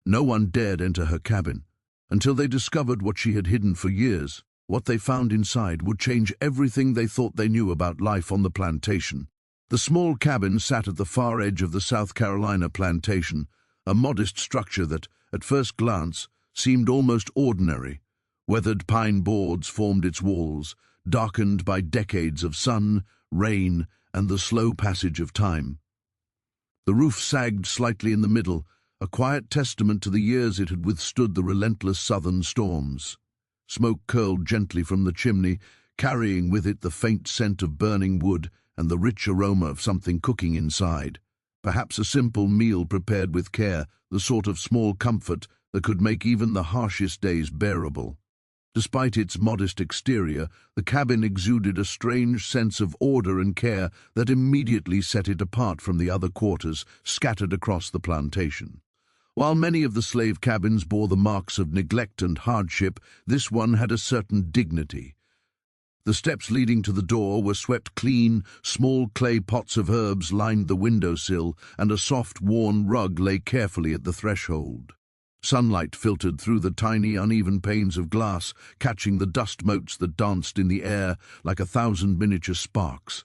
No one dared enter her cabin until they discovered what she had hidden for years. What they found inside would change everything they thought they knew about life on the plantation. The small cabin sat at the far edge of the South Carolina plantation, a modest structure that, at first glance, seemed almost ordinary. Weathered pine boards formed its walls, darkened by decades of sun, rain, and the slow passage of time. The roof sagged slightly in the middle, a quiet testament to the years it had withstood the relentless southern storms. Smoke curled gently from the chimney, carrying with it the faint scent of burning wood and the rich aroma of something cooking inside. Perhaps a simple meal prepared with care, the sort of small comfort that could make even the harshest days bearable. Despite its modest exterior, the cabin exuded a strange sense of order and care that immediately set it apart from the other quarters scattered across the plantation. While many of the slave cabins bore the marks of neglect and hardship, this one had a certain dignity. The steps leading to the door were swept clean, small clay pots of herbs lined the windowsill, and a soft, worn rug lay carefully at the threshold. Sunlight filtered through the tiny, uneven panes of glass, catching the dust motes that danced in the air like 1,000 miniature sparks.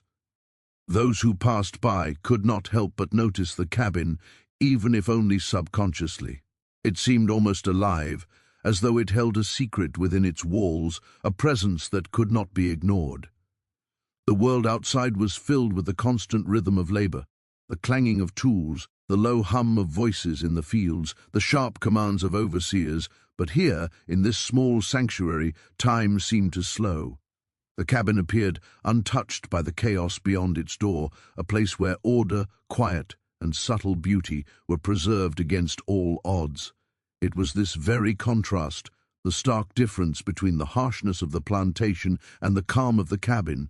Those who passed by could not help but notice the cabin, even if only subconsciously. It seemed almost alive, as though it held a secret within its walls, a presence that could not be ignored. The world outside was filled with the constant rhythm of labor, the clanging of tools, the low hum of voices in the fields, the sharp commands of overseers, but here, in this small sanctuary, time seemed to slow. The cabin appeared untouched by the chaos beyond its door, a place where order, quiet, and subtle beauty were preserved against all odds. It was this very contrast, the stark difference between the harshness of the plantation and the calm of the cabin,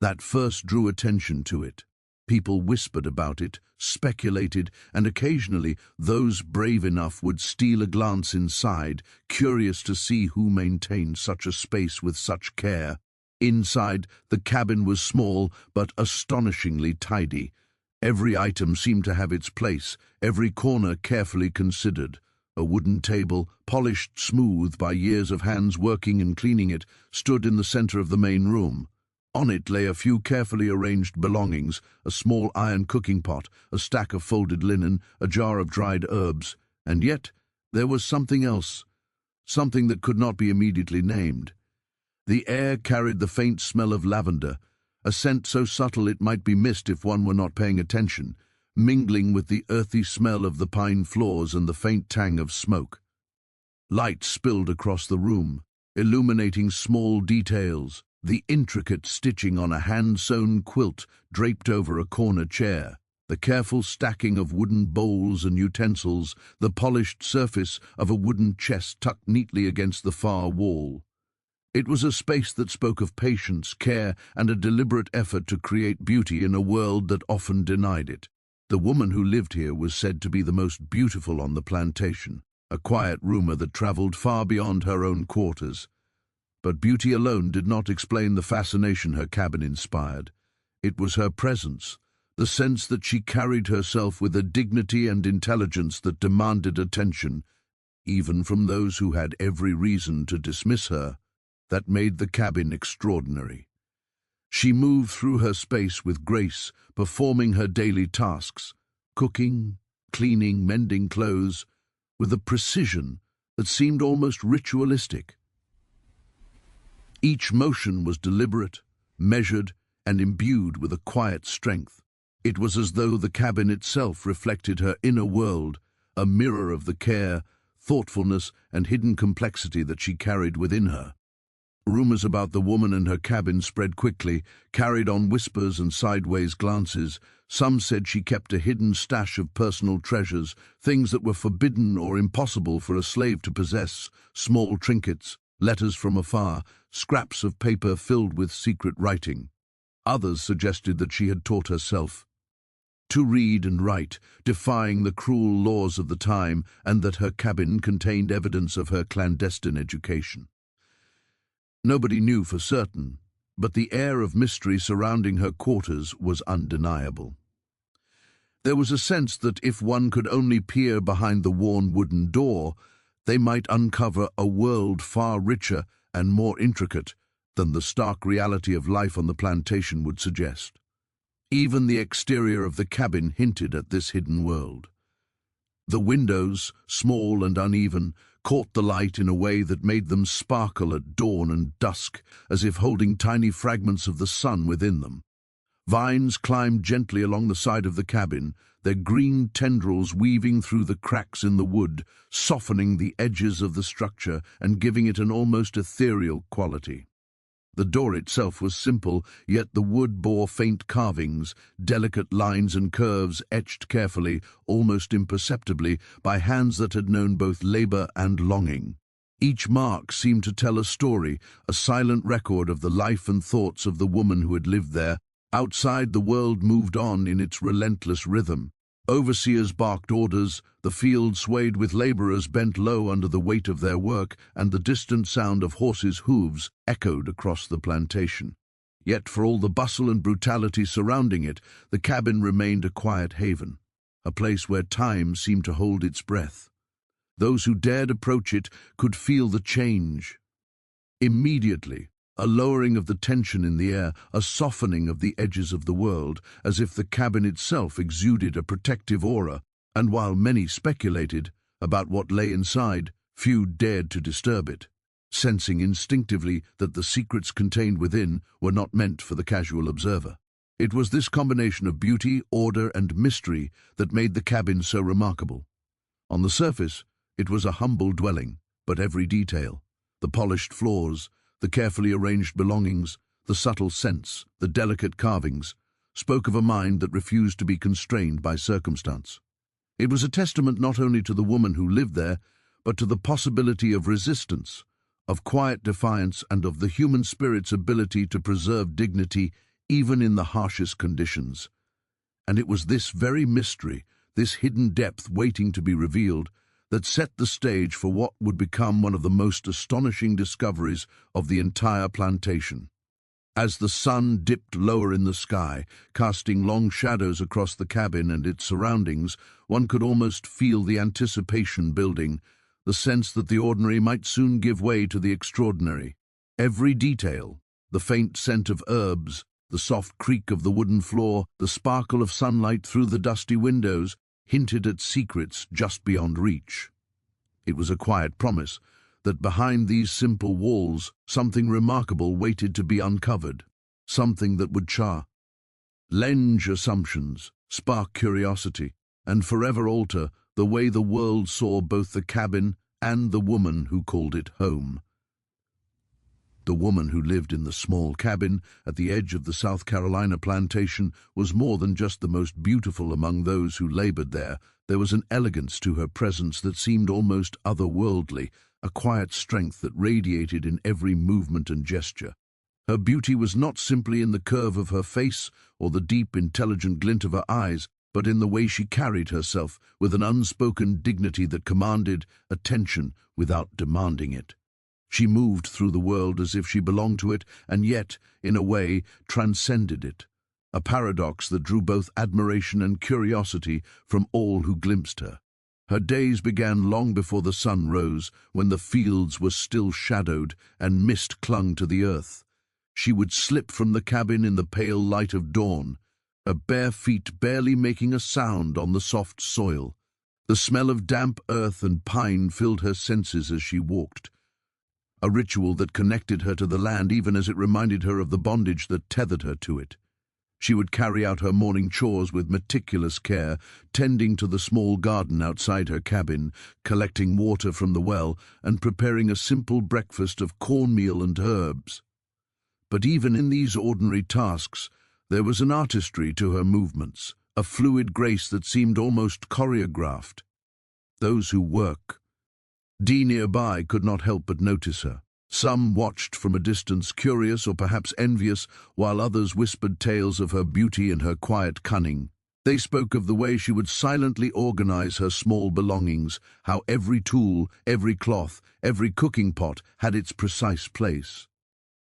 that first drew attention to it. People whispered about it, speculated, and occasionally those brave enough would steal a glance inside, curious to see who maintained such a space with such care. Inside, the cabin was small but astonishingly tidy. Every item seemed to have its place, every corner carefully considered. A wooden table, polished smooth by years of hands working and cleaning it, stood in the center of the main room. On it lay a few carefully arranged belongings, a small iron cooking pot, a stack of folded linen, a jar of dried herbs, and yet there was something else, something that could not be immediately named. The air carried the faint smell of lavender, a scent so subtle it might be missed if one were not paying attention, mingling with the earthy smell of the pine floors and the faint tang of smoke. Light spilled across the room, illuminating small details, the intricate stitching on a hand-sewn quilt draped over a corner chair, the careful stacking of wooden bowls and utensils, the polished surface of a wooden chest tucked neatly against the far wall. It was a space that spoke of patience, care, and a deliberate effort to create beauty in a world that often denied it. The woman who lived here was said to be the most beautiful on the plantation, a quiet rumor that traveled far beyond her own quarters. But beauty alone did not explain the fascination her cabin inspired. It was her presence, the sense that she carried herself with a dignity and intelligence that demanded attention, even from those who had every reason to dismiss her, that made the cabin extraordinary. She moved through her space with grace, performing her daily tasks, cooking, cleaning, mending clothes, with a precision that seemed almost ritualistic. Each motion was deliberate, measured, and imbued with a quiet strength. It was as though the cabin itself reflected her inner world, a mirror of the care, thoughtfulness, and hidden complexity that she carried within her. Rumors about the woman and her cabin spread quickly, carried on whispers and sideways glances. Some said she kept a hidden stash of personal treasures, things that were forbidden or impossible for a slave to possess, small trinkets, letters from afar, scraps of paper filled with secret writing. Others suggested that she had taught herself to read and write, defying the cruel laws of the time, and that her cabin contained evidence of her clandestine education. Nobody knew for certain, but the air of mystery surrounding her quarters was undeniable. There was a sense that if one could only peer behind the worn wooden door, they might uncover a world far richer and more intricate than the stark reality of life on the plantation would suggest. Even the exterior of the cabin hinted at this hidden world. The windows, small and uneven, caught the light in a way that made them sparkle at dawn and dusk, as if holding tiny fragments of the sun within them. Vines climbed gently along the side of the cabin, their green tendrils weaving through the cracks in the wood, softening the edges of the structure and giving it an almost ethereal quality. The door itself was simple, yet the wood bore faint carvings, delicate lines and curves etched carefully, almost imperceptibly, by hands that had known both labor and longing. Each mark seemed to tell a story, a silent record of the life and thoughts of the woman who had lived there. Outside, the world moved on in its relentless rhythm. Overseers barked orders, the field swayed with laborers bent low under the weight of their work, and the distant sound of horses' hooves echoed across the plantation. Yet for all the bustle and brutality surrounding it, the cabin remained a quiet haven, a place where time seemed to hold its breath. Those who dared approach it could feel the change. Immediately, a lowering of the tension in the air, a softening of the edges of the world, as if the cabin itself exuded a protective aura, and while many speculated about what lay inside, few dared to disturb it, sensing instinctively that the secrets contained within were not meant for the casual observer. It was this combination of beauty, order, and mystery that made the cabin so remarkable. On the surface, it was a humble dwelling, but every detail, the polished floors, the carefully arranged belongings, the subtle scents, the delicate carvings, spoke of a mind that refused to be constrained by circumstance. It was a testament not only to the woman who lived there, but to the possibility of resistance, of quiet defiance, and of the human spirit's ability to preserve dignity even in the harshest conditions. And it was this very mystery, this hidden depth waiting to be revealed, that set the stage for what would become one of the most astonishing discoveries of the entire plantation. As the sun dipped lower in the sky, casting long shadows across the cabin and its surroundings, one could almost feel the anticipation building, the sense that the ordinary might soon give way to the extraordinary. Every detail, the faint scent of herbs, the soft creak of the wooden floor, the sparkle of sunlight through the dusty windows, hinted at secrets just beyond reach. It was a quiet promise that behind these simple walls something remarkable waited to be uncovered, something that would challenge assumptions, spark curiosity, and forever alter the way the world saw both the cabin and the woman who called it home. The woman who lived in the small cabin at the edge of the South Carolina plantation was more than just the most beautiful among those who labored there. There was an elegance to her presence that seemed almost otherworldly, a quiet strength that radiated in every movement and gesture. Her beauty was not simply in the curve of her face or the deep, intelligent glint of her eyes, but in the way she carried herself, with an unspoken dignity that commanded attention without demanding it. She moved through the world as if she belonged to it, and yet, in a way, transcended it, a paradox that drew both admiration and curiosity from all who glimpsed her. Her days began long before the sun rose, when the fields were still shadowed and mist clung to the earth. She would slip from the cabin in the pale light of dawn, her bare feet barely making a sound on the soft soil. The smell of damp earth and pine filled her senses as she walked, a ritual that connected her to the land even as it reminded her of the bondage that tethered her to it. She would carry out her morning chores with meticulous care, tending to the small garden outside her cabin, collecting water from the well, and preparing a simple breakfast of cornmeal and herbs. But even in these ordinary tasks, there was an artistry to her movements, a fluid grace that seemed almost choreographed. Those who work nearby could not help but notice her. Some watched from a distance, curious or perhaps envious, while others whispered tales of her beauty and her quiet cunning. They spoke of the way she would silently organize her small belongings, how every tool, every cloth, every cooking pot had its precise place.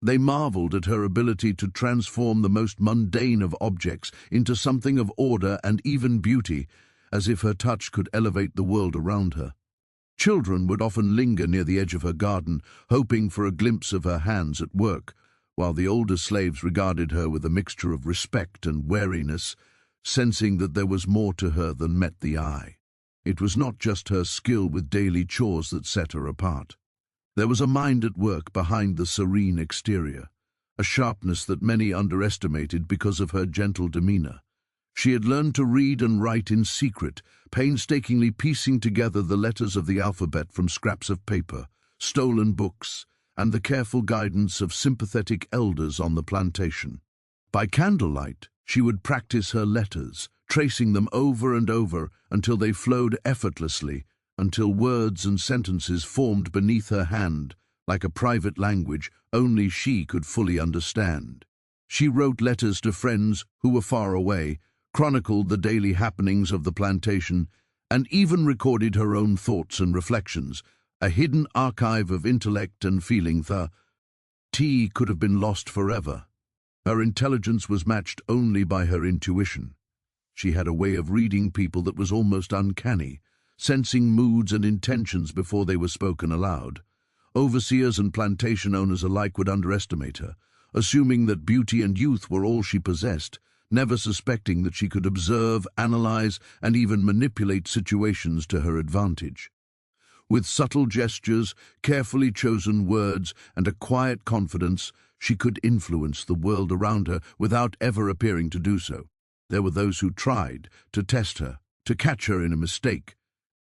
They marveled at her ability to transform the most mundane of objects into something of order and even beauty, as if her touch could elevate the world around her. Children would often linger near the edge of her garden, hoping for a glimpse of her hands at work, while the older slaves regarded her with a mixture of respect and wariness, sensing that there was more to her than met the eye. It was not just her skill with daily chores that set her apart. There was a mind at work behind the serene exterior, a sharpness that many underestimated because of her gentle demeanor. She had learned to read and write in secret, painstakingly piecing together the letters of the alphabet from scraps of paper, stolen books, and the careful guidance of sympathetic elders on the plantation. By candlelight, she would practice her letters, tracing them over and over until they flowed effortlessly, until words and sentences formed beneath her hand, like a private language only she could fully understand. She wrote letters to friends who were far away, chronicled the daily happenings of the plantation, and even recorded her own thoughts and reflections, a hidden archive of intellect and feeling. The T could have been lost forever. Her intelligence was matched only by her intuition. She had a way of reading people that was almost uncanny, sensing moods and intentions before they were spoken aloud. Overseers and plantation owners alike would underestimate her, assuming that beauty and youth were all she possessed, never suspecting that she could observe, analyze, and even manipulate situations to her advantage. With subtle gestures, carefully chosen words, and a quiet confidence, she could influence the world around her without ever appearing to do so. There were those who tried to test her, to catch her in a mistake,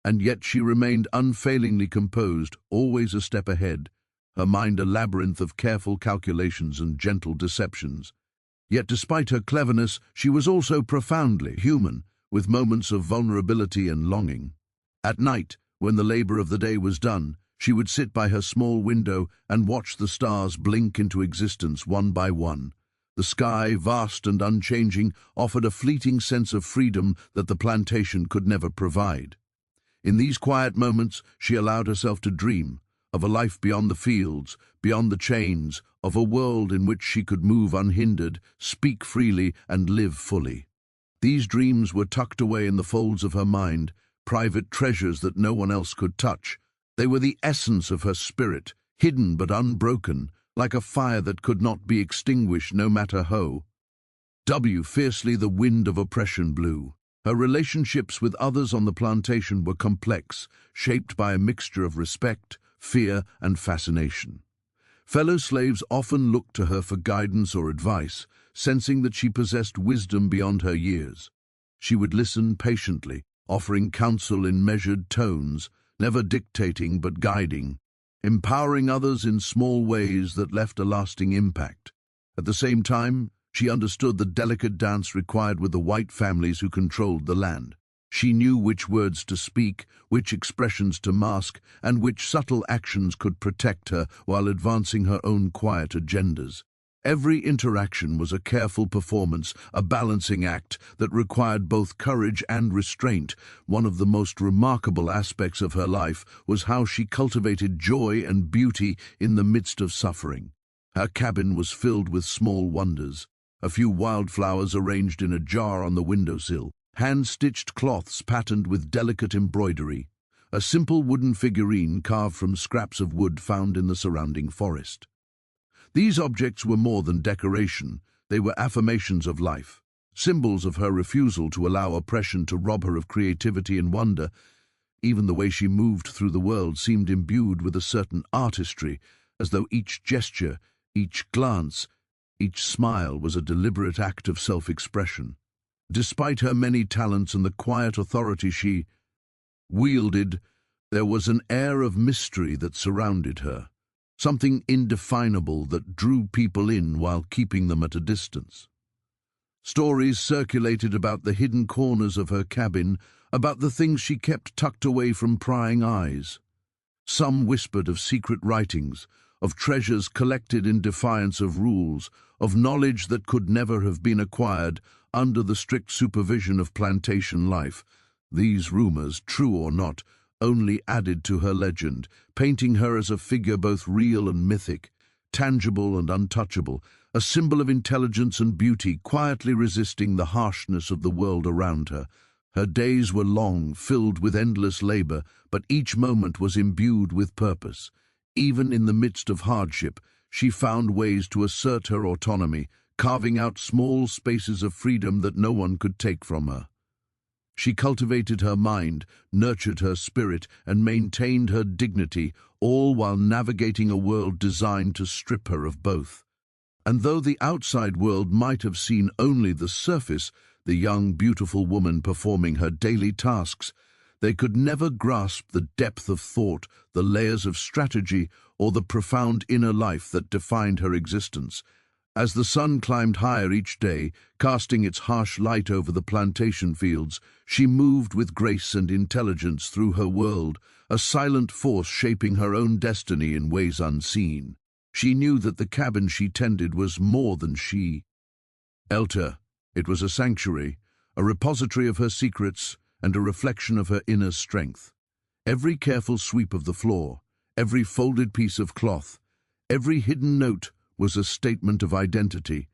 and yet she remained unfailingly composed, always a step ahead, her mind a labyrinth of careful calculations and gentle deceptions. Yet despite her cleverness, she was also profoundly human, with moments of vulnerability and longing. At night, when the labor of the day was done, she would sit by her small window and watch the stars blink into existence one by one. The sky, vast and unchanging, offered a fleeting sense of freedom that the plantation could never provide. In these quiet moments, she allowed herself to dream of a life beyond the fields, beyond the chains, of a world in which she could move unhindered, speak freely, and live fully. These dreams were tucked away in the folds of her mind, private treasures that no one else could touch. They were the essence of her spirit, hidden but unbroken, like a fire that could not be extinguished no matter how fiercely the wind of oppression blew. Her relationships with others on the plantation were complex, shaped by a mixture of respect, fear, and fascination. Fellow slaves often looked to her for guidance or advice, sensing that she possessed wisdom beyond her years. She would listen patiently, offering counsel in measured tones, never dictating but guiding, empowering others in small ways that left a lasting impact. At the same time, she understood the delicate dance required with the white families who controlled the land. She knew which words to speak, which expressions to mask, and which subtle actions could protect her while advancing her own quiet agendas. Every interaction was a careful performance, a balancing act that required both courage and restraint. One of the most remarkable aspects of her life was how she cultivated joy and beauty in the midst of suffering. Her cabin was filled with small wonders, a few wildflowers arranged in a jar on the windowsill, hand-stitched cloths patterned with delicate embroidery, a simple wooden figurine carved from scraps of wood found in the surrounding forest. These objects were more than decoration, they were affirmations of life, symbols of her refusal to allow oppression to rob her of creativity and wonder. Even the way she moved through the world seemed imbued with a certain artistry, as though each gesture, each glance, each smile was a deliberate act of self-expression. Despite her many talents and the quiet authority she wielded, there was an air of mystery that surrounded her, something indefinable that drew people in while keeping them at a distance. Stories circulated about the hidden corners of her cabin, about the things she kept tucked away from prying eyes. Some whispered of secret writings, of treasures collected in defiance of rules, of knowledge that could never have been acquired under the strict supervision of plantation life. These rumors, true or not, only added to her legend, painting her as a figure both real and mythic. tangible and untouchable, a symbol of intelligence and beauty, quietly resisting the harshness of the world around her. Her days were long, filled with endless labor, but each moment was imbued with purpose. Even in the midst of hardship, she found ways to assert her autonomy, carving out small spaces of freedom that no one could take from her. She cultivated her mind, nurtured her spirit, and maintained her dignity, all while navigating a world designed to strip her of both. And though the outside world might have seen only the surface, the young, beautiful woman performing her daily tasks, they could never grasp the depth of thought, the layers of strategy, or the profound inner life that defined her existence. As the sun climbed higher each day, casting its harsh light over the plantation fields, she moved with grace and intelligence through her world, a silent force shaping her own destiny in ways unseen. She knew that the cabin she tended was more than she. Elter, it was a sanctuary, a repository of her secrets, and a reflection of her inner strength. Every careful sweep of the floor, every folded piece of cloth, every hidden note was a statement of identity,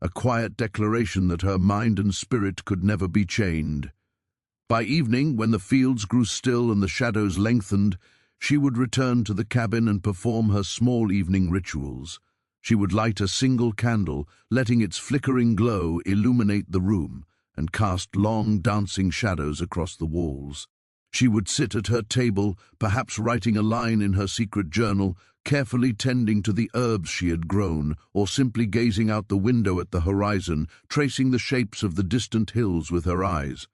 a quiet declaration that her mind and spirit could never be chained. By evening, when the fields grew still and the shadows lengthened, she would return to the cabin and perform her small evening rituals. She would light a single candle, letting its flickering glow illuminate the room and cast long dancing shadows across the walls. She would sit at her table, perhaps writing a line in her secret journal, carefully tending to the herbs she had grown, or simply gazing out the window at the horizon, tracing the shapes of the distant hills with her eyes.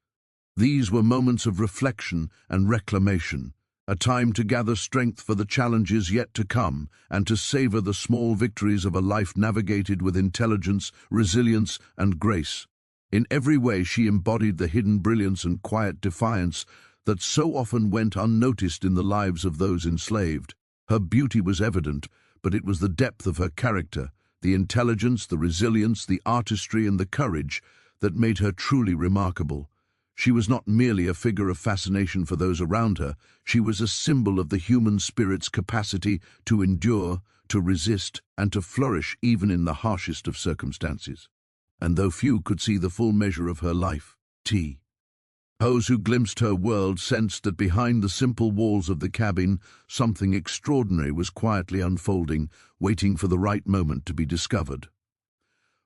These were moments of reflection and reclamation, a time to gather strength for the challenges yet to come and to savor the small victories of a life navigated with intelligence, resilience, and grace. In every way she embodied the hidden brilliance and quiet defiance that so often went unnoticed in the lives of those enslaved. Her beauty was evident, but it was the depth of her character, the intelligence, the resilience, the artistry, and the courage that made her truly remarkable. She was not merely a figure of fascination for those around her, she was a symbol of the human spirit's capacity to endure, to resist, and to flourish even in the harshest of circumstances. And though few could see the full measure of her life, those who glimpsed her world sensed that behind the simple walls of the cabin, something extraordinary was quietly unfolding, waiting for the right moment to be discovered.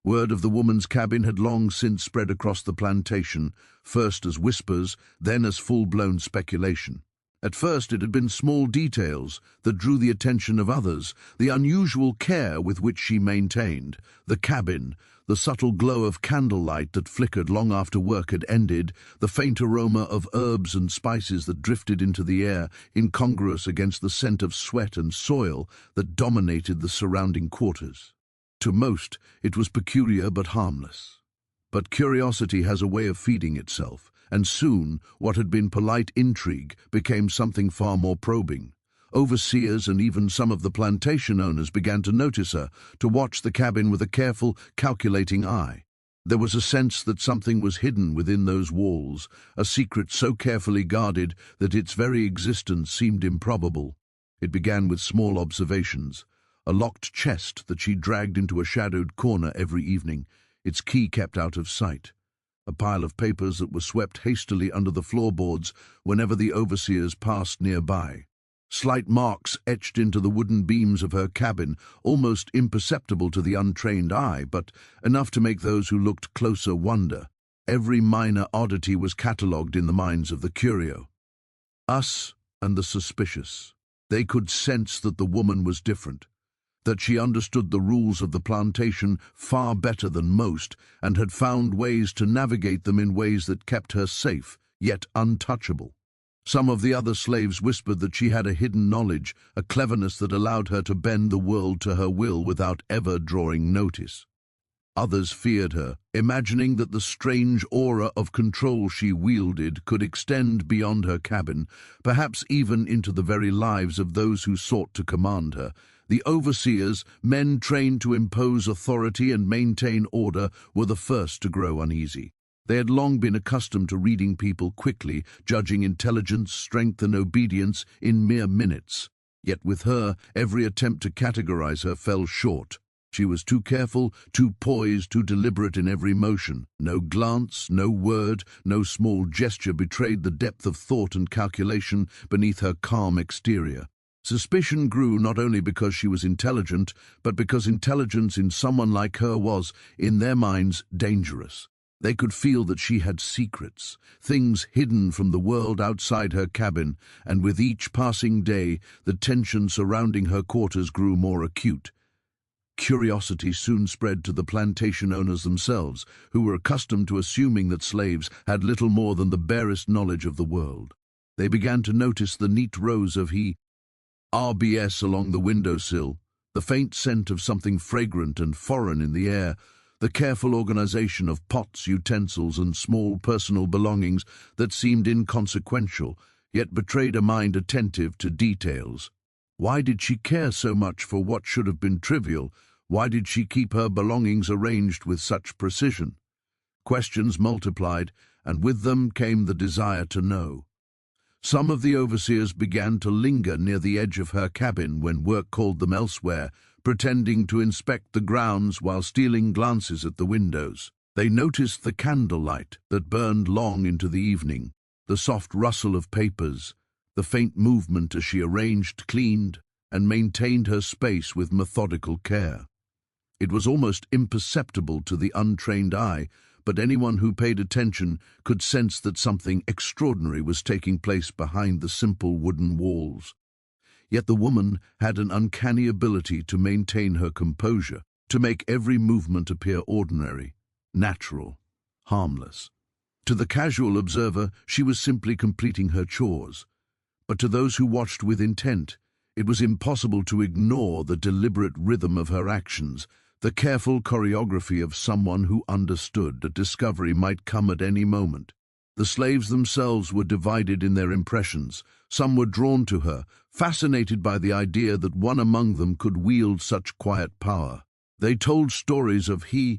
Word of the woman's cabin had long since spread across the plantation, first as whispers, then as full-blown speculation. At first it had been small details that drew the attention of others, the unusual care with which she maintained the cabin, the subtle glow of candlelight that flickered long after work had ended, the faint aroma of herbs and spices that drifted into the air, incongruous against the scent of sweat and soil that dominated the surrounding quarters. To most, it was peculiar but harmless. But curiosity has a way of feeding itself, and soon what had been polite intrigue became something far more probing. Overseers and even some of the plantation owners began to notice her, to watch the cabin with a careful, calculating eye. There was a sense that something was hidden within those walls, a secret so carefully guarded that its very existence seemed improbable. It began with small observations. A locked chest that she dragged into a shadowed corner every evening, its key kept out of sight. A pile of papers that were swept hastily under the floorboards whenever the overseers passed nearby. Slight marks etched into the wooden beams of her cabin, almost imperceptible to the untrained eye, but enough to make those who looked closer wonder. Every minor oddity was catalogued in the minds of the curio. Us and the suspicious. They could sense that the woman was different, that she understood the rules of the plantation far better than most and had found ways to navigate them in ways that kept her safe, yet untouchable. Some of the other slaves whispered that she had a hidden knowledge, a cleverness that allowed her to bend the world to her will without ever drawing notice. Others feared her, imagining that the strange aura of control she wielded could extend beyond her cabin, perhaps even into the very lives of those who sought to command her. The overseers, men trained to impose authority and maintain order, were the first to grow uneasy. They had long been accustomed to reading people quickly, judging intelligence, strength, and obedience in mere minutes. Yet with her, every attempt to categorize her fell short. She was too careful, too poised, too deliberate in every motion. No glance, no word, no small gesture betrayed the depth of thought and calculation beneath her calm exterior. Suspicion grew not only because she was intelligent, but because intelligence in someone like her was, in their minds, dangerous. They could feel that she had secrets, things hidden from the world outside her cabin, and with each passing day, the tension surrounding her quarters grew more acute. Curiosity soon spread to the plantation owners themselves, who were accustomed to assuming that slaves had little more than the barest knowledge of the world. They began to notice the neat rows of RBS along the windowsill, the faint scent of something fragrant and foreign in the air, the careful organization of pots, utensils, and small personal belongings that seemed inconsequential, yet betrayed a mind attentive to details. Why did she care so much for what should have been trivial? Why did she keep her belongings arranged with such precision? Questions multiplied, and with them came the desire to know. Some of the overseers began to linger near the edge of her cabin when work called them elsewhere, pretending to inspect the grounds while stealing glances at the windows. They noticed the candlelight that burned long into the evening, the soft rustle of papers, the faint movement as she arranged, cleaned, and maintained her space with methodical care. It was almost imperceptible to the untrained eye, but anyone who paid attention could sense that something extraordinary was taking place behind the simple wooden walls. Yet the woman had an uncanny ability to maintain her composure, to make every movement appear ordinary, natural, harmless. To the casual observer, she was simply completing her chores. But to those who watched with intent, it was impossible to ignore the deliberate rhythm of her actions, the careful choreography of someone who understood that discovery might come at any moment. The slaves themselves were divided in their impressions. Some were drawn to her, fascinated by the idea that one among them could wield such quiet power. They told stories of her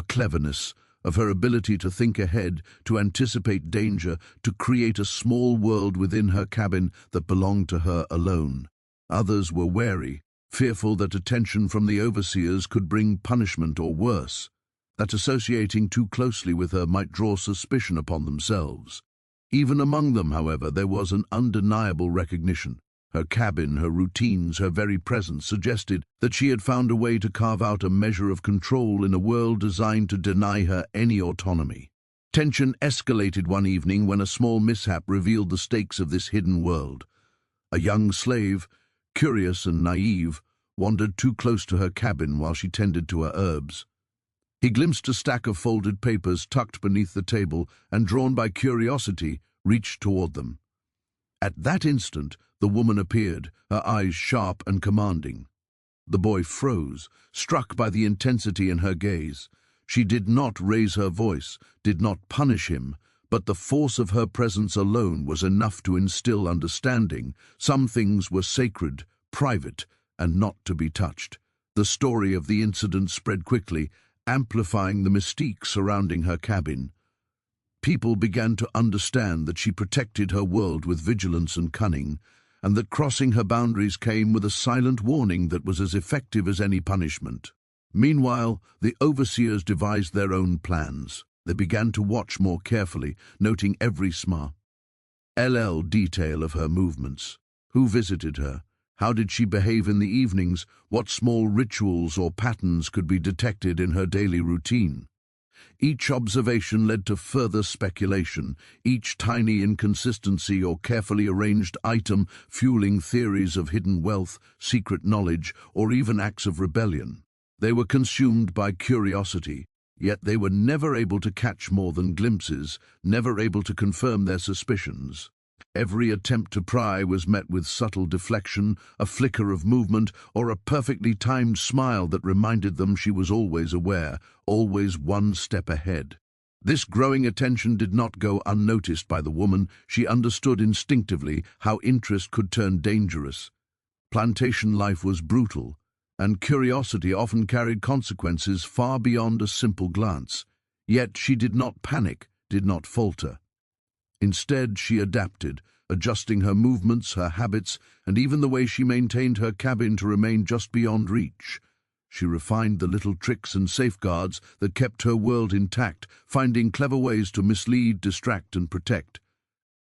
cleverness, of her ability to think ahead, to anticipate danger, to create a small world within her cabin that belonged to her alone. Others were wary, fearful that attention from the overseers could bring punishment or worse, that associating too closely with her might draw suspicion upon themselves. Even among them, however, there was an undeniable recognition. Her cabin, her routines, her very presence suggested that she had found a way to carve out a measure of control in a world designed to deny her any autonomy. Tension escalated one evening when a small mishap revealed the stakes of this hidden world. A young slave, curious and naive, wandered too close to her cabin while she tended to her herbs. He glimpsed a stack of folded papers tucked beneath the table and, drawn by curiosity, reached toward them. At that instant, the woman appeared, her eyes sharp and commanding. The boy froze, struck by the intensity in her gaze. She did not raise her voice, did not punish him, but the force of her presence alone was enough to instill understanding. Some things were sacred, private, and not to be touched. The story of the incident spread quickly, amplifying the mystique surrounding her cabin. People began to understand that she protected her world with vigilance and cunning, and that crossing her boundaries came with a silent warning that was as effective as any punishment. Meanwhile, the overseers devised their own plans. They began to watch more carefully, noting every small detail of her movements. Who visited her? How did she behave in the evenings? What small rituals or patterns could be detected in her daily routine? Each observation led to further speculation, each tiny inconsistency or carefully arranged item fueling theories of hidden wealth, secret knowledge, or even acts of rebellion. They were consumed by curiosity, yet they were never able to catch more than glimpses, never able to confirm their suspicions. Every attempt to pry was met with subtle deflection, a flicker of movement, or a perfectly timed smile that reminded them she was always aware, always one step ahead. This growing attention did not go unnoticed by the woman. She understood instinctively how interest could turn dangerous. Plantation life was brutal, and curiosity often carried consequences far beyond a simple glance. Yet she did not panic, did not falter. Instead, she adapted, adjusting her movements, her habits, and even the way she maintained her cabin to remain just beyond reach. She refined the little tricks and safeguards that kept her world intact, finding clever ways to mislead, distract, and protect.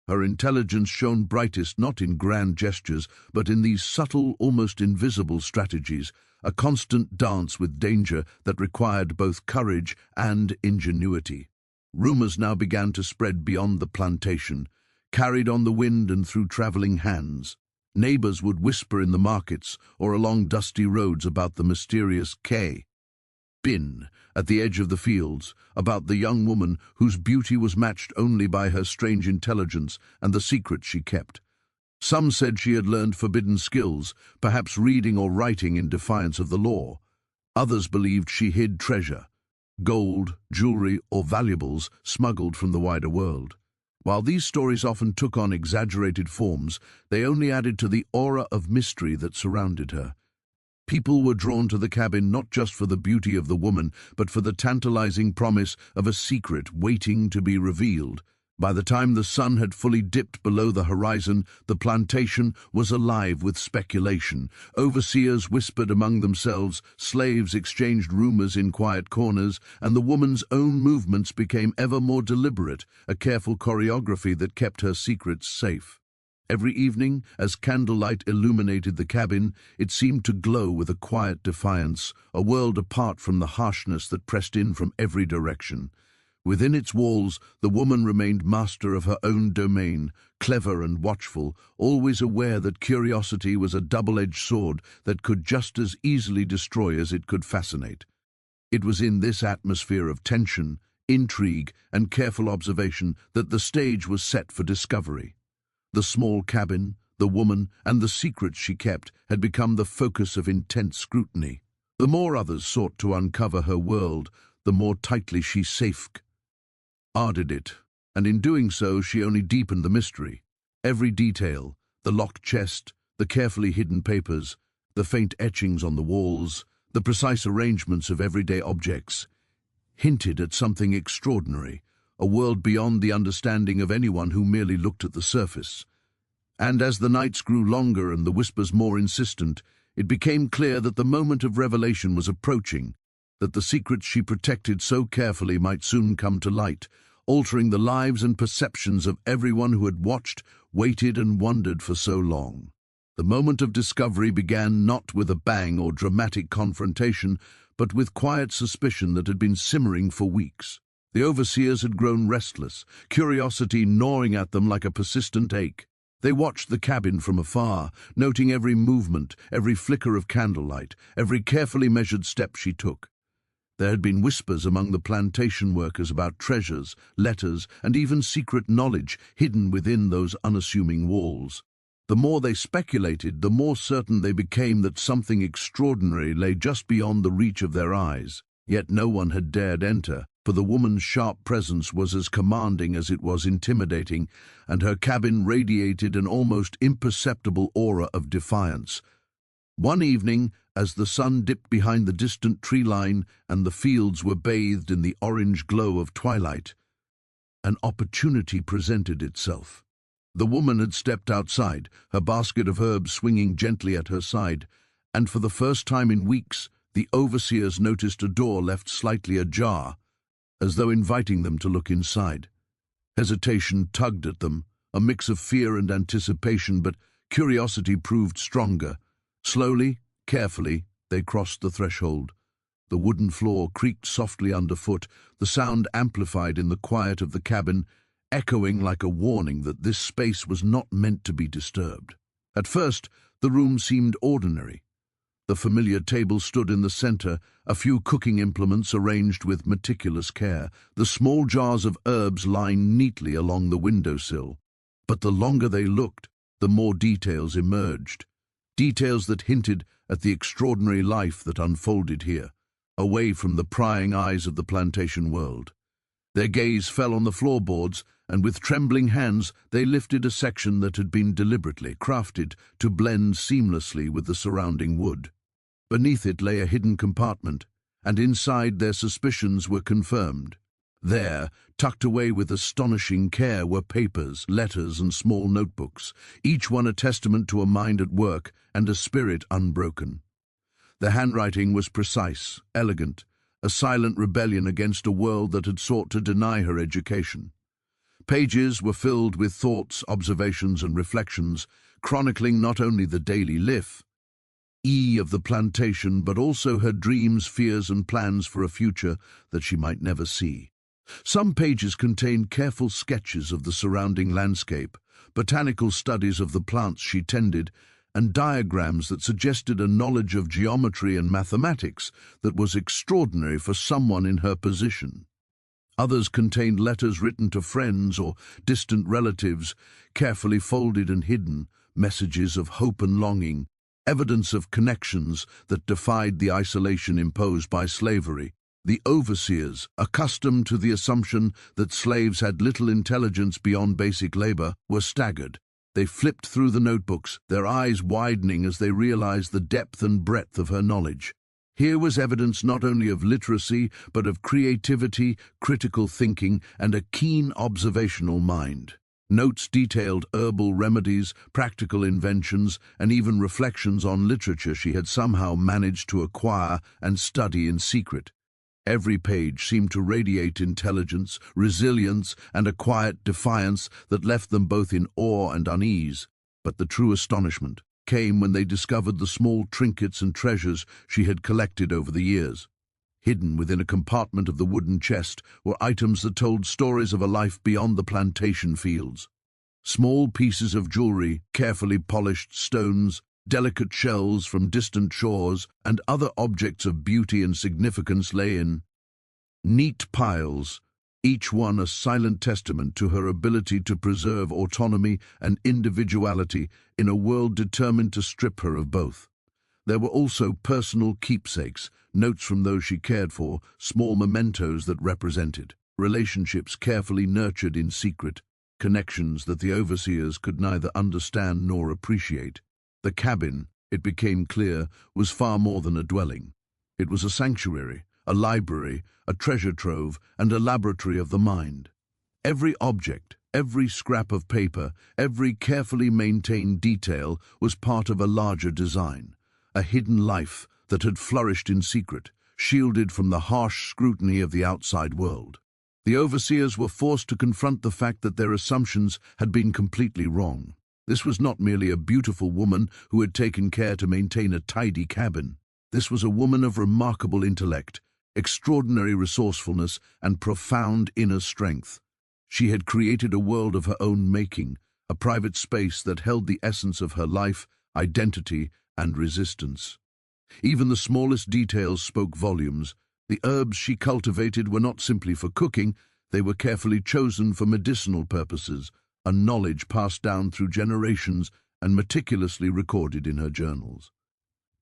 Her intelligence shone brightest not in grand gestures, but in these subtle, almost invisible strategies, a constant dance with danger that required both courage and ingenuity. Rumors now began to spread beyond the plantation, carried on the wind and through traveling hands. Neighbors would whisper in the markets or along dusty roads about the mysterious Bin at the edge of the fields, about the young woman whose beauty was matched only by her strange intelligence and the secret she kept. Some said she had learned forbidden skills, perhaps reading or writing in defiance of the law. Others believed she hid treasure, gold, jewelry, or valuables smuggled from the wider world. While these stories often took on exaggerated forms, they only added to the aura of mystery that surrounded her. People were drawn to the cabin not just for the beauty of the woman, but for the tantalizing promise of a secret waiting to be revealed. By the time the sun had fully dipped below the horizon, the plantation was alive with speculation. Overseers whispered among themselves, slaves exchanged rumors in quiet corners, and the woman's own movements became ever more deliberate, a careful choreography that kept her secrets safe. Every evening, as candlelight illuminated the cabin, it seemed to glow with a quiet defiance, a world apart from the harshness that pressed in from every direction. Within its walls, the woman remained master of her own domain, clever and watchful, always aware that curiosity was a double-edged sword that could just as easily destroy as it could fascinate. It was in this atmosphere of tension, intrigue, and careful observation that the stage was set for discovery. The small cabin, the woman, and the secrets she kept had become the focus of intense scrutiny. The more others sought to uncover her world, the more tightly she safeguarded it, and in doing so she only deepened the mystery. Every detail, the locked chest, the carefully hidden papers, the faint etchings on the walls, the precise arrangements of everyday objects, hinted at something extraordinary, a world beyond the understanding of anyone who merely looked at the surface. And as the nights grew longer and the whispers more insistent, it became clear that the moment of revelation was approaching, that the secrets she protected so carefully might soon come to light, altering the lives and perceptions of everyone who had watched, waited, and wondered for so long. The moment of discovery began not with a bang or dramatic confrontation, but with quiet suspicion that had been simmering for weeks. The overseers had grown restless, curiosity gnawing at them like a persistent ache. They watched the cabin from afar, noting every movement, every flicker of candlelight, every carefully measured step she took. There had been whispers among the plantation workers about treasures, letters, and even secret knowledge hidden within those unassuming walls. The more they speculated, the more certain they became that something extraordinary lay just beyond the reach of their eyes. Yet no one had dared enter, for the woman's sharp presence was as commanding as it was intimidating, and her cabin radiated an almost imperceptible aura of defiance. One evening, as the sun dipped behind the distant tree line and the fields were bathed in the orange glow of twilight, an opportunity presented itself. The woman had stepped outside, her basket of herbs swinging gently at her side, and for the first time in weeks, the overseers noticed a door left slightly ajar, as though inviting them to look inside. Hesitation tugged at them, a mix of fear and anticipation, but curiosity proved stronger. Slowly, carefully, they crossed the threshold. The wooden floor creaked softly underfoot, the sound amplified in the quiet of the cabin, echoing like a warning that this space was not meant to be disturbed. At first, the room seemed ordinary. The familiar table stood in the center, a few cooking implements arranged with meticulous care, the small jars of herbs lined neatly along the windowsill. But the longer they looked, the more details emerged. Details that hinted at the extraordinary life that unfolded here, away from the prying eyes of the plantation world. Their gaze fell on the floorboards, and with trembling hands they lifted a section that had been deliberately crafted to blend seamlessly with the surrounding wood. Beneath it lay a hidden compartment, and inside their suspicions were confirmed. There, tucked away with astonishing care, were papers, letters, and small notebooks, each one a testament to a mind at work and a spirit unbroken. The handwriting was precise, elegant, a silent rebellion against a world that had sought to deny her education. Pages were filled with thoughts, observations, and reflections, chronicling not only the daily life of the plantation, but also her dreams, fears, and plans for a future that she might never see. Some pages contained careful sketches of the surrounding landscape, botanical studies of the plants she tended, and diagrams that suggested a knowledge of geometry and mathematics that was extraordinary for someone in her position. Others contained letters written to friends or distant relatives, carefully folded and hidden, messages of hope and longing, evidence of connections that defied the isolation imposed by slavery. The overseers, accustomed to the assumption that slaves had little intelligence beyond basic labor, were staggered. They flipped through the notebooks, their eyes widening as they realized the depth and breadth of her knowledge. Here was evidence not only of literacy, but of creativity, critical thinking, and a keen observational mind. Notes detailed herbal remedies, practical inventions, and even reflections on literature she had somehow managed to acquire and study in secret. Every page seemed to radiate intelligence, resilience, and a quiet defiance that left them both in awe and unease. But the true astonishment came when they discovered the small trinkets and treasures she had collected over the years. Hidden within a compartment of the wooden chest were items that told stories of a life beyond the plantation fields. Small pieces of jewelry, carefully polished stones, delicate shells from distant shores, and other objects of beauty and significance lay in neat piles, each one a silent testament to her ability to preserve autonomy and individuality in a world determined to strip her of both. There were also personal keepsakes, notes from those she cared for, small mementos that represented relationships carefully nurtured in secret, connections that the overseers could neither understand nor appreciate. The cabin, it became clear, was far more than a dwelling. It was a sanctuary, a library, a treasure trove, and a laboratory of the mind. Every object, every scrap of paper, every carefully maintained detail was part of a larger design, a hidden life that had flourished in secret, shielded from the harsh scrutiny of the outside world. The overseers were forced to confront the fact that their assumptions had been completely wrong. This was not merely a beautiful woman who had taken care to maintain a tidy cabin. This was a woman of remarkable intellect, extraordinary resourcefulness, and profound inner strength. She had created a world of her own making, a private space that held the essence of her life, identity, and resistance. Even the smallest details spoke volumes. The herbs she cultivated were not simply for cooking, they were carefully chosen for medicinal purposes, a knowledge passed down through generations and meticulously recorded in her journals.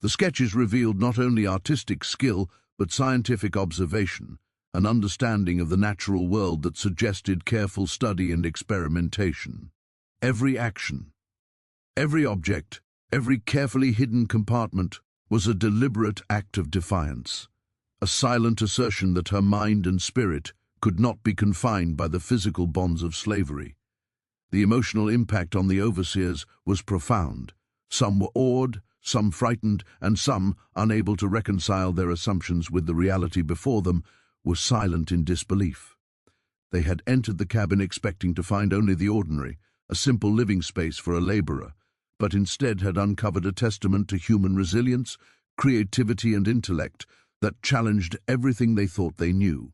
The sketches revealed not only artistic skill, but scientific observation, an understanding of the natural world that suggested careful study and experimentation. Every action, every object, every carefully hidden compartment was a deliberate act of defiance, a silent assertion that her mind and spirit could not be confined by the physical bonds of slavery. The emotional impact on the overseers was profound. Some were awed, some frightened, and some, unable to reconcile their assumptions with the reality before them, were silent in disbelief. They had entered the cabin expecting to find only the ordinary, a simple living space for a laborer, but instead had uncovered a testament to human resilience, creativity, and intellect that challenged everything they thought they knew.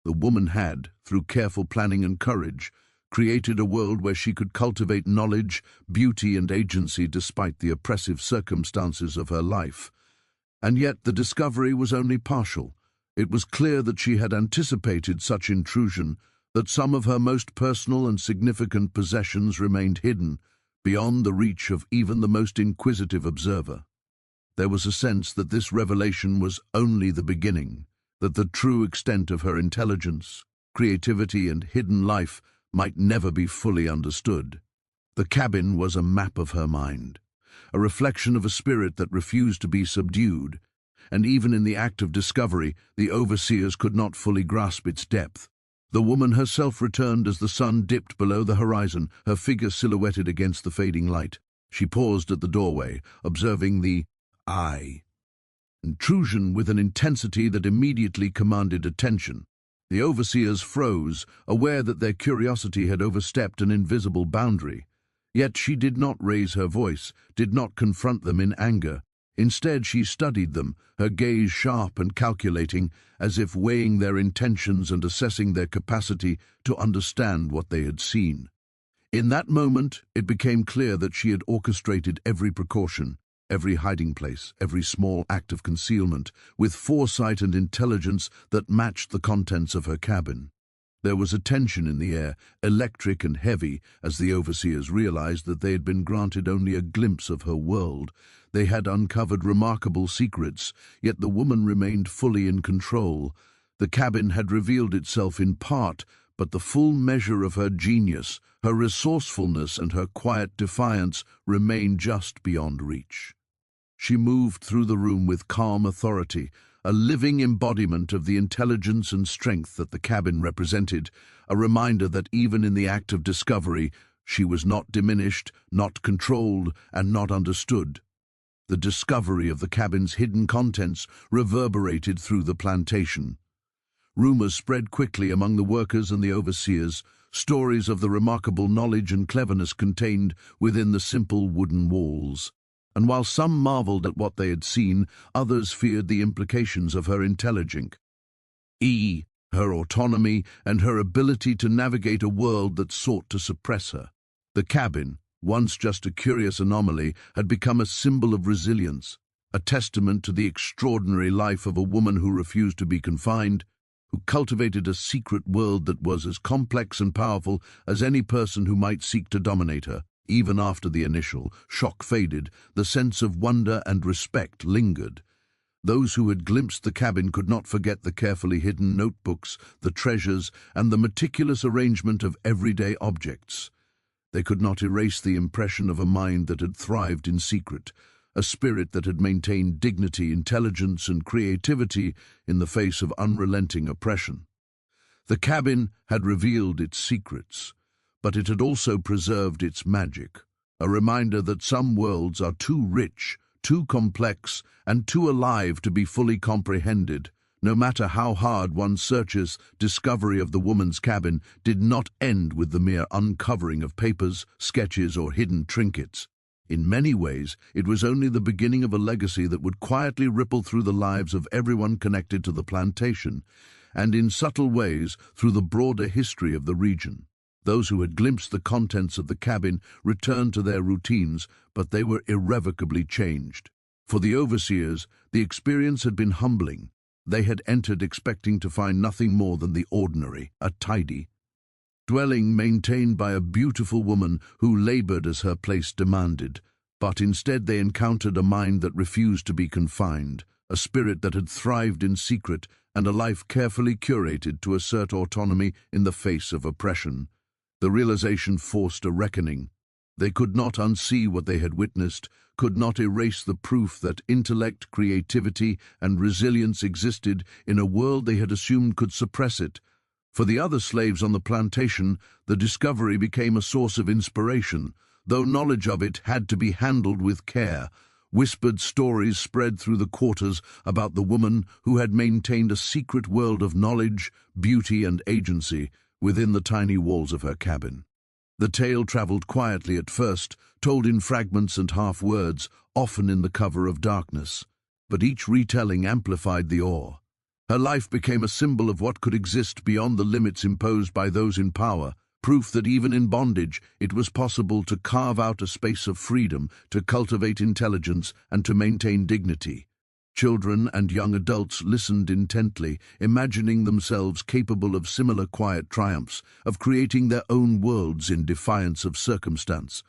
The woman had, through careful planning and courage, created a world where she could cultivate knowledge, beauty, and agency despite the oppressive circumstances of her life. And yet the discovery was only partial. It was clear that she had anticipated such intrusion, that some of her most personal and significant possessions remained hidden, beyond the reach of even the most inquisitive observer. There was a sense that this revelation was only the beginning, that the true extent of her intelligence, creativity, and hidden life might never be fully understood. The cabin was a map of her mind, a reflection of a spirit that refused to be subdued, and even in the act of discovery, the overseers could not fully grasp its depth. The woman herself returned as the sun dipped below the horizon, her figure silhouetted against the fading light. She paused at the doorway, observing the intrusion with an intensity that immediately commanded attention. The overseers froze, aware that their curiosity had overstepped an invisible boundary. Yet she did not raise her voice, did not confront them in anger. Instead, she studied them, her gaze sharp and calculating, as if weighing their intentions and assessing their capacity to understand what they had seen. In that moment, it became clear that she had orchestrated every precaution, every hiding place, every small act of concealment, with foresight and intelligence that matched the contents of her cabin. There was a tension in the air, electric and heavy, as the overseers realized that they had been granted only a glimpse of her world. They had uncovered remarkable secrets, yet the woman remained fully in control. The cabin had revealed itself in part, but the full measure of her genius, her resourcefulness and her quiet defiance remained just beyond reach. She moved through the room with calm authority, a living embodiment of the intelligence and strength that the cabin represented, a reminder that even in the act of discovery, she was not diminished, not controlled, and not understood. The discovery of the cabin's hidden contents reverberated through the plantation. Rumors spread quickly among the workers and the overseers, stories of the remarkable knowledge and cleverness contained within the simple wooden walls. And while some marveled at what they had seen, others feared the implications of her intelligence, her autonomy, and her ability to navigate a world that sought to suppress her. The cabin, once just a curious anomaly, had become a symbol of resilience, a testament to the extraordinary life of a woman who refused to be confined, who cultivated a secret world that was as complex and powerful as any person who might seek to dominate her. Even after the initial shock faded, the sense of wonder and respect lingered. Those who had glimpsed the cabin could not forget the carefully hidden notebooks, the treasures, and the meticulous arrangement of everyday objects. They could not erase the impression of a mind that had thrived in secret, a spirit that had maintained dignity, intelligence, and creativity in the face of unrelenting oppression. The cabin had revealed its secrets, but it had also preserved its magic, a reminder that some worlds are too rich, too complex, and too alive to be fully comprehended. No matter how hard one searches, discovery of the woman's cabin did not end with the mere uncovering of papers, sketches, or hidden trinkets. In many ways, it was only the beginning of a legacy that would quietly ripple through the lives of everyone connected to the plantation, and in subtle ways through the broader history of the region. Those who had glimpsed the contents of the cabin returned to their routines, but they were irrevocably changed. For the overseers, the experience had been humbling. They had entered expecting to find nothing more than the ordinary, a tidy dwelling maintained by a beautiful woman who labored as her place demanded. But instead they encountered a mind that refused to be confined, a spirit that had thrived in secret, and a life carefully curated to assert autonomy in the face of oppression. The realization forced a reckoning. They could not unsee what they had witnessed, could not erase the proof that intellect, creativity, and resilience existed in a world they had assumed could suppress it. For the other slaves on the plantation, the discovery became a source of inspiration, though knowledge of it had to be handled with care. Whispered stories spread through the quarters about the woman who had maintained a secret world of knowledge, beauty, and agency within the tiny walls of her cabin. The tale traveled quietly at first, told in fragments and half-words, often in the cover of darkness. But each retelling amplified the awe. Her life became a symbol of what could exist beyond the limits imposed by those in power, proof that even in bondage it was possible to carve out a space of freedom, to cultivate intelligence, and to maintain dignity. Children and young adults listened intently, imagining themselves capable of similar quiet triumphs, of creating their own worlds in defiance of circumstance.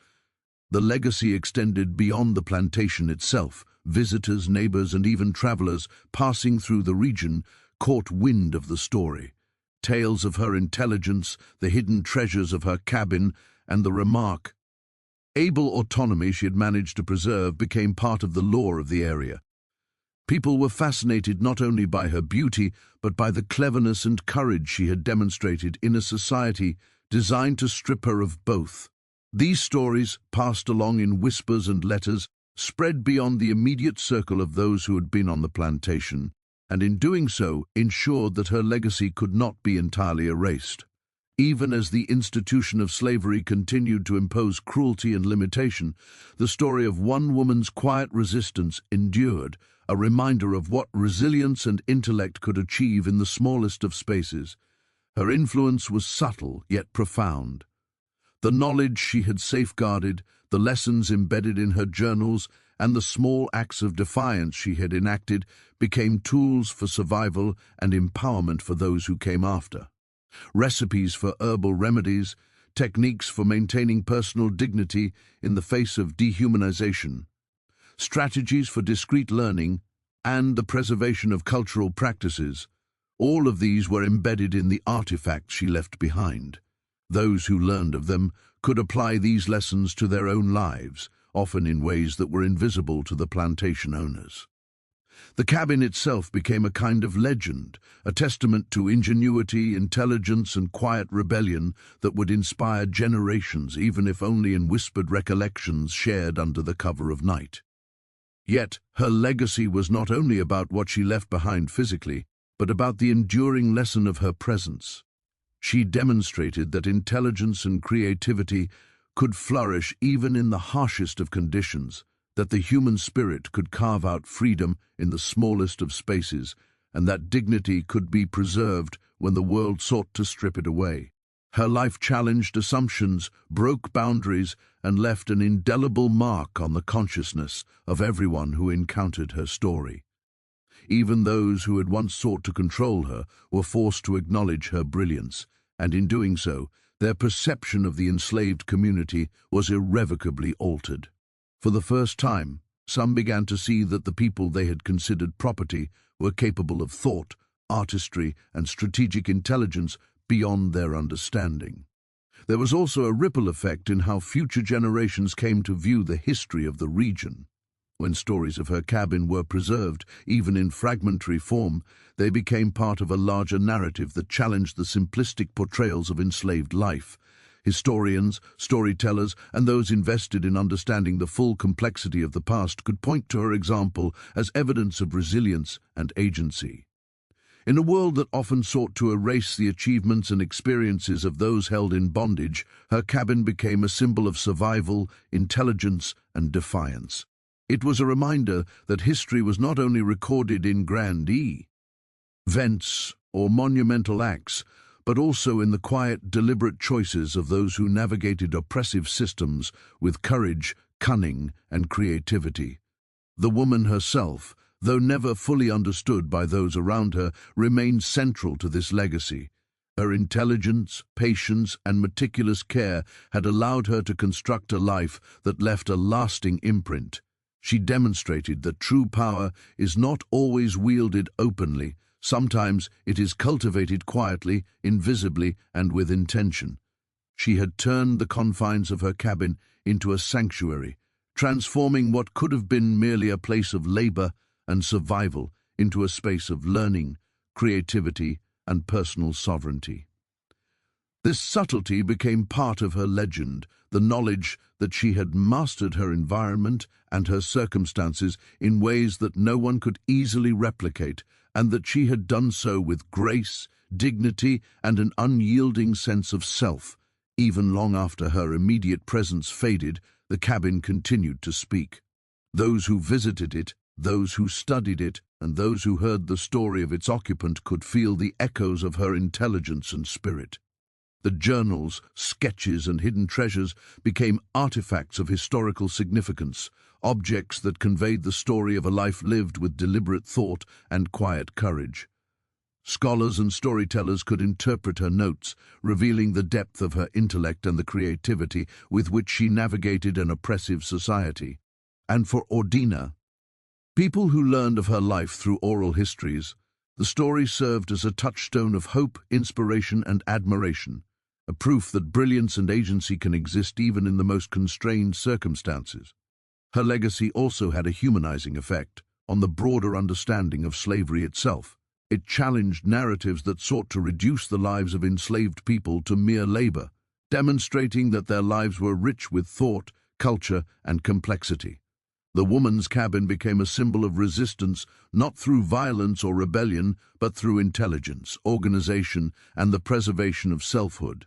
The legacy extended beyond the plantation itself. Visitors, neighbors, and even travelers passing through the region caught wind of the story. Tales of her intelligence, the hidden treasures of her cabin, and the remarkable autonomy she had managed to preserve became part of the lore of the area. People were fascinated not only by her beauty, but by the cleverness and courage she had demonstrated in a society designed to strip her of both. These stories, passed along in whispers and letters, spread beyond the immediate circle of those who had been on the plantation, and in doing so ensured that her legacy could not be entirely erased. Even as the institution of slavery continued to impose cruelty and limitation, the story of one woman's quiet resistance endured, a reminder of what resilience and intellect could achieve in the smallest of spaces. Her influence was subtle yet profound. The knowledge she had safeguarded, the lessons embedded in her journals, and the small acts of defiance she had enacted became tools for survival and empowerment for those who came after. Recipes for herbal remedies, techniques for maintaining personal dignity in the face of dehumanization, strategies for discreet learning, and the preservation of cultural practices, all of these were embedded in the artifacts she left behind. Those who learned of them could apply these lessons to their own lives, often in ways that were invisible to the plantation owners. The cabin itself became a kind of legend, a testament to ingenuity, intelligence, and quiet rebellion that would inspire generations, even if only in whispered recollections shared under the cover of night. Yet, her legacy was not only about what she left behind physically, but about the enduring lesson of her presence. She demonstrated that intelligence and creativity could flourish even in the harshest of conditions, that the human spirit could carve out freedom in the smallest of spaces, and that dignity could be preserved when the world sought to strip it away. Her life challenged assumptions, broke boundaries, and left an indelible mark on the consciousness of everyone who encountered her story. Even those who had once sought to control her were forced to acknowledge her brilliance, and in doing so, their perception of the enslaved community was irrevocably altered. For the first time, some began to see that the people they had considered property were capable of thought, artistry, and strategic intelligence beyond their understanding. There was also a ripple effect in how future generations came to view the history of the region. When stories of her cabin were preserved, even in fragmentary form, they became part of a larger narrative that challenged the simplistic portrayals of enslaved life. Historians, storytellers, and those invested in understanding the full complexity of the past could point to her example as evidence of resilience and agency. In a world that often sought to erase the achievements and experiences of those held in bondage, her cabin became a symbol of survival, intelligence, and defiance. It was a reminder that history was not only recorded in grand events or monumental acts, but also in the quiet, deliberate choices of those who navigated oppressive systems with courage, cunning, and creativity. The woman herself, though never fully understood by those around her, remained central to this legacy. Her intelligence, patience, and meticulous care had allowed her to construct a life that left a lasting imprint. She demonstrated that true power is not always wielded openly. Sometimes it is cultivated quietly, invisibly, and with intention. She had turned the confines of her cabin into a sanctuary, transforming what could have been merely a place of labor and survival into a space of learning, creativity, and personal sovereignty. This subtlety became part of her legend, the knowledge that she had mastered her environment and her circumstances in ways that no one could easily replicate, and that she had done so with grace, dignity, and an unyielding sense of self. Even long after her immediate presence faded, the cabin continued to speak. Those who visited it, those who studied it, and those who heard the story of its occupant could feel the echoes of her intelligence and spirit. The journals, sketches, and hidden treasures became artifacts of historical significance, objects that conveyed the story of a life lived with deliberate thought and quiet courage. Scholars and storytellers could interpret her notes, revealing the depth of her intellect and the creativity with which she navigated an oppressive society. And for Ordina, people who learned of her life through oral histories, the story served as a touchstone of hope, inspiration, and admiration, a proof that brilliance and agency can exist even in the most constrained circumstances. Her legacy also had a humanizing effect. on the broader understanding of slavery itself. It challenged narratives that sought to reduce the lives of enslaved people to mere labor, demonstrating that their lives were rich with thought, culture, and complexity. The woman's cabin became a symbol of resistance, not through violence or rebellion, but through intelligence, organization, and the preservation of selfhood.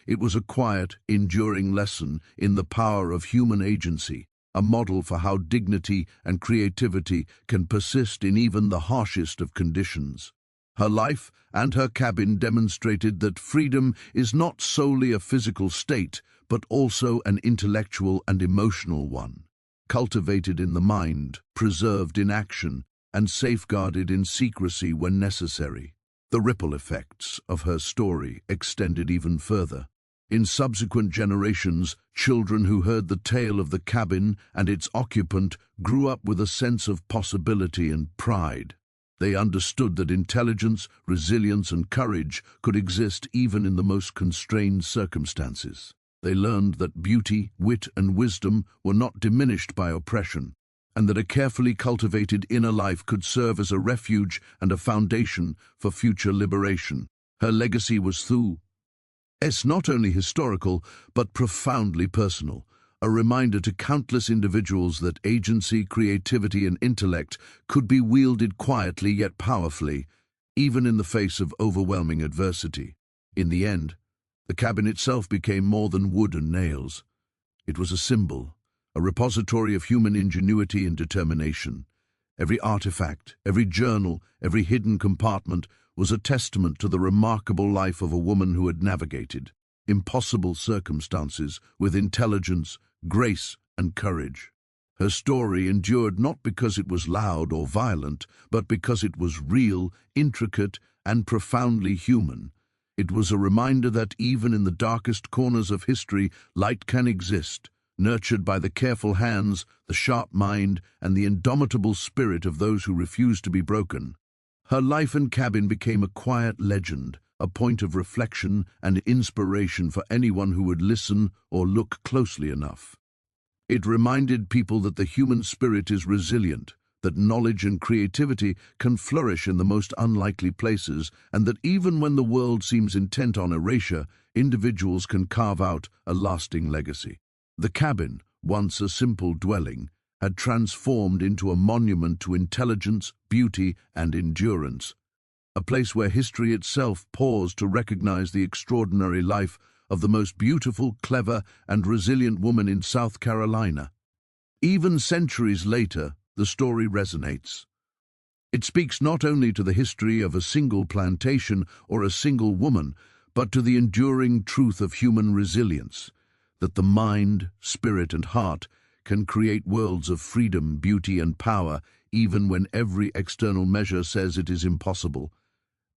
It was a quiet, enduring lesson in the power of human agency, a model for how dignity and creativity can persist in even the harshest of conditions. Her life and her cabin demonstrated that freedom is not solely a physical state, but also an intellectual and emotional one, cultivated in the mind, preserved in action, and safeguarded in secrecy when necessary. The ripple effects of her story extended even further. In subsequent generations, children who heard the tale of the cabin and its occupant grew up with a sense of possibility and pride. They understood that intelligence, resilience, and courage could exist even in the most constrained circumstances. They learned that beauty, wit, and wisdom were not diminished by oppression, and that a carefully cultivated inner life could serve as a refuge and a foundation for future liberation. Her legacy was not only historical, but profoundly personal, a reminder to countless individuals that agency, creativity, and intellect could be wielded quietly yet powerfully, even in the face of overwhelming adversity. In the end, the cabin itself became more than wood and nails. It was a symbol, a repository of human ingenuity and determination. Every artifact, every journal, every hidden compartment was a testament to the remarkable life of a woman who had navigated impossible circumstances with intelligence, grace, and courage. Her story endured not because it was loud or violent, but because it was real, intricate, and profoundly human. It was a reminder that even in the darkest corners of history, light can exist, nurtured by the careful hands, the sharp mind, and the indomitable spirit of those who refuse to be broken. Her life and cabin became a quiet legend, a point of reflection and inspiration for anyone who would listen or look closely enough. It reminded people that the human spirit is resilient, that knowledge and creativity can flourish in the most unlikely places, and that even when the world seems intent on erasure, individuals can carve out a lasting legacy. The cabin, once a simple dwelling, had transformed into a monument to intelligence, beauty, and endurance, a place where history itself paused to recognize the extraordinary life of the most beautiful, clever, and resilient woman in South Carolina. Even centuries later, the story resonates. It speaks not only to the history of a single plantation or a single woman, but to the enduring truth of human resilience, that the mind, spirit, and heart can create worlds of freedom, beauty, and power, even when every external measure says it is impossible.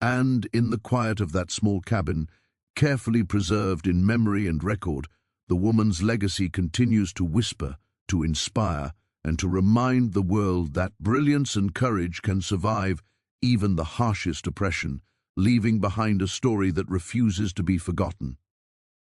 And in the quiet of that small cabin, carefully preserved in memory and record, the woman's legacy continues to whisper, to inspire, and to remind the world that brilliance and courage can survive even the harshest oppression, leaving behind a story that refuses to be forgotten.